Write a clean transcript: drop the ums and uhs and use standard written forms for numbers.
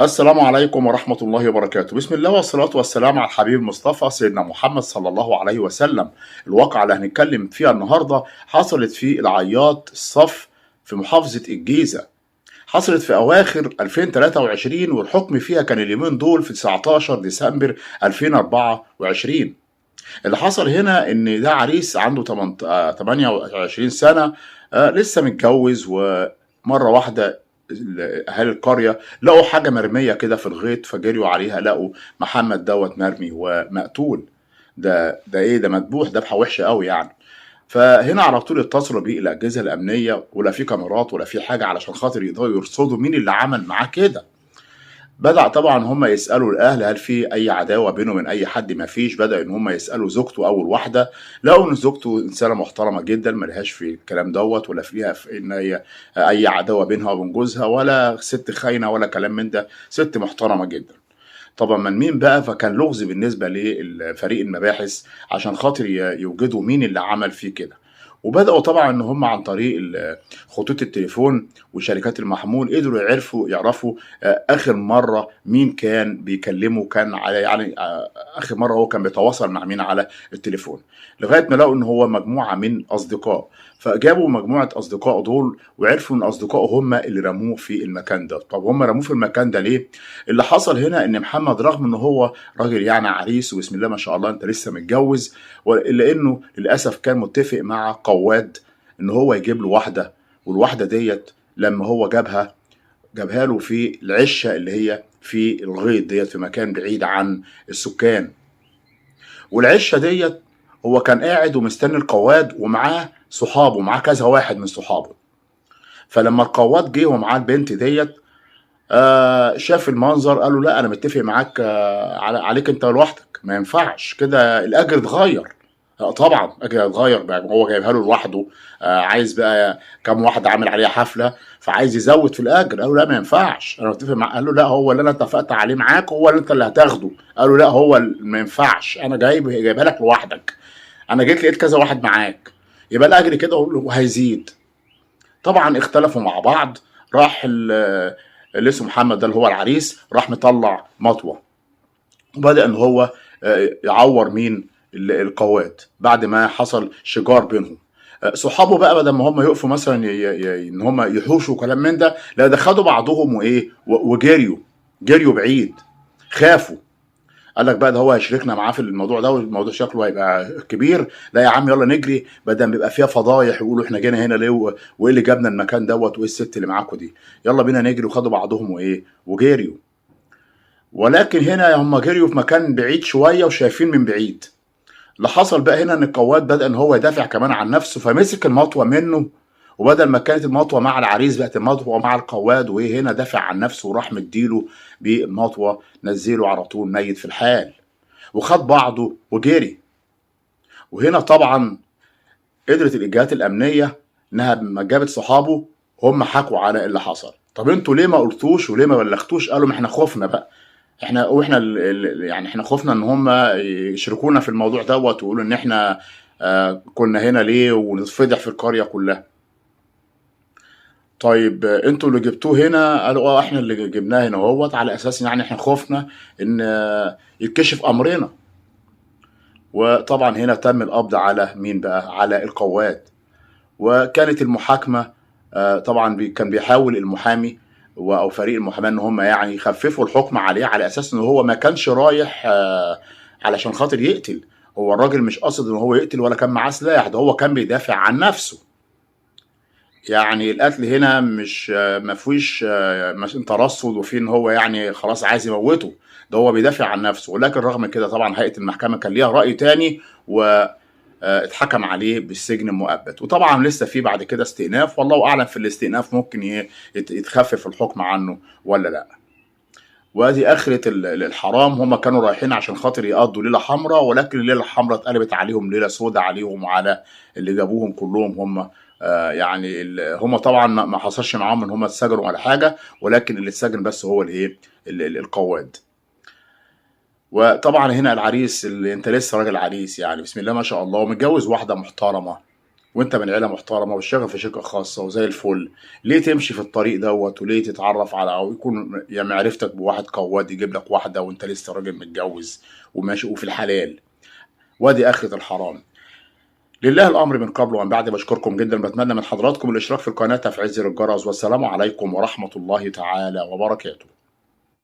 السلام عليكم ورحمة الله وبركاته. بسم الله والصلاة والسلام على الحبيب المصطفى سيدنا محمد صلى الله عليه وسلم. الواقعة اللي هنتكلم فيها النهاردة حصلت في العياط الصف في محافظة الجيزة. حصلت في أواخر 2023 والحكم فيها كان اليومين دول في 19 ديسمبر 2024. اللي حصل هنا إن ده عريس عنده 28 سنة، لسه متجوز، ومرة واحدة اهالي القريه لقوا حاجه مرميه كده في الغيط، فجريوا عليها لقوا محمد دوت مرمي ومقتول. ده ايه ده؟ مذبوح ذبحه وحشه قوي يعني. فهنا على طول اتصلوا بيه الاجهزه الامنيه، ولا في كاميرات ولا في حاجه علشان خاطر يقدروا يرصدوا مين اللي عمل معاه كده. بدأ طبعا هم يسألوا الأهل هل في أي عداوة بينه وبين أي حد. ما فيش. بدأ إن هم يسألوا زوجته أول واحدة، لقوا إن زوجته إنسانة محترمة جدا، ملهاش في الكلام دوت ولا فيها في إن هي أي عداوة بينها وبين جوزها، ولا ست خاينة ولا كلام من ده، ست محترمة جدا. طبعا من مين بقى؟ فكان لغز بالنسبة لفريق المباحث عشان خاطر يوجدوا مين اللي عمل فيه كده. وبدأوا طبعا ان هم عن طريق خطوط التليفون وشركات المحمول قدروا يعرفوا اخر مرة مين كان بيكلمه، كان على يعني اخر مرة هو كان بيتواصل مع مين على التليفون، لغاية ما لقوا ان هو مجموعة من اصدقاء. فجابوا مجموعة اصدقاء دول وعرفوا ان اصدقائه هم اللي رموه في المكان ده. طب هم رموه في المكان ده ليه؟ اللي حصل هنا ان محمد رغم ان هو راجل يعني عريس وبسم الله ما شاء الله انت لسه متجوز، الا انه للاسف كان متفق مع قواد ان هو يجيب له واحده، والواحده ديت لما هو جابها له في العشه اللي هي في الغيط ديت في مكان بعيد عن السكان. والعشه ديت هو كان قاعد ومستني القواد ومعاه صحابه، معاه كذا واحد من صحابه. فلما القواد جه ومعاه البنت ديت شاف المنظر قال له لا انا متفق معاك، عليك انت لوحدك، ما ينفعش كده، الاجر اتغير. طبعا اجر اتغير بقى، هو جايبها له لوحده. عايز بقى كم واحد عامل عليها حفله فعايز يزود في الاجر. قال له لا ما ينفعش انا متفق قال له لا هو اللي انا اتفقت عليه معاك هو اللي انت اللي هتاخده. قال له لا هو ما ينفعش، انا جايبها لك لوحدك، انا جيت لقيت كذا واحد معاك، يبقى الاجر كده وهيزيد. طبعا اختلفوا مع بعض. راح اللي اسمه محمد ده اللي هو العريس راح مطلع مطوه، وبدأ ان هو يعور مين؟ القواد، بعد ما حصل شجار بينهم. صحابه بقى بدل ما هم يقفوا مثلا ان هم يحوشوا كلام من ده، لا ده خدوا بعضهم وايه وجريوا بعيد، خافوا. قال لك بقى ده هو هيشركنا معاه في الموضوع ده والموضوع شكله هيبقى كبير، لا يا عم يلا نجري بدل ما بيبقى فيها فضايح يقولوا احنا جينا هنا ليه وايه اللي جابنا المكان دوت وايه الست اللي معاكم دي، يلا بينا نجري. وخدوا بعضهم وايه وجريوا. ولكن هنا هم جريوا في مكان بعيد شويه وشايفين من بعيد. اللي حصل بقى هنا ان القواد بدأ ان هو يدافع كمان عن نفسه، فمسك المطوه منه، وبدل ما كانت المطوه مع العريس بقت المطوه مع القواد، وايه هنا دافع عن نفسه وراح مديله بالمطوه، نزله على طول ميت في الحال، وخد بعضه وجري. وهنا طبعا قدرت الجهات الامنيه انها لما جابت صحابه هم حكوا على اللي حصل. طب انتوا ليه ما قلتوش وليه ما بلغتوش؟ قالوا ما احنا خفنا بقى، واحنا يعني احنا خفنا ان هم يشركونا في الموضوع دوت ويقولوا ان احنا كنا هنا ليه ونتفضح في القريه كلها. طيب انتوا اللي جبتوه هنا؟ قالوا احنا اللي جبناه هنا اهوت، على اساس يعني احنا خفنا ان يتكشف امرنا. وطبعا هنا تم القبض على مين بقى؟ على القواد. وكانت المحاكمه طبعا كان بيحاول المحامي او فريق المحاماه ان هم يعني يخففوا الحكم عليه، على اساس ان هو ما كانش رايح علشان خاطر يقتل. هو الراجل مش قاصد ان هو يقتل ولا كان معاه سلاح، ده هو كان بيدافع عن نفسه. يعني القتل هنا مش ما فيهوش مش ترصد وفيه ان هو يعني خلاص عايز يموته، ده هو بيدافع عن نفسه. ولكن رغم كده طبعا هيئه المحكمه كان ليها راي تاني اتحكم عليه بالسجن المؤبد. وطبعا لسه في بعد كده استئناف، والله اعلم في الاستئناف ممكن يتخفف الحكم عنه ولا لا. وادي اخره الحرام. هم كانوا رايحين عشان خاطر يقضوا ليله حمراء، ولكن الليله الحمراء اتقلبت عليهم ليله سوداء عليهم وعلى اللي جابوهم كلهم. هم يعني هم طبعا ما حصلش معاهم ان هم اتسجنوا ولا حاجه، ولكن اللي اتسجن بس هو الايه القواد. وطبعا هنا العريس اللي انت لسه راجل عريس يعني بسم الله ما شاء الله ومتجوز واحده محترمه وانت من عيله محترمه وشغال في شركه خاصه وزي الفل، ليه تمشي في الطريق دوت؟ وليه تتعرف على او يكون يا معرفتك بواحد قواد يجيب لك واحده وانت لسه راجل متجوز وماشي وفي الحلال؟ وادي اخره الحرام. لله الامر من قبل ومن بعد. بشكركم جدا، بتمنى من حضراتكم الاشتراك في القناه، تفعيل زر الجرس، والسلام عليكم ورحمه الله تعالى وبركاته.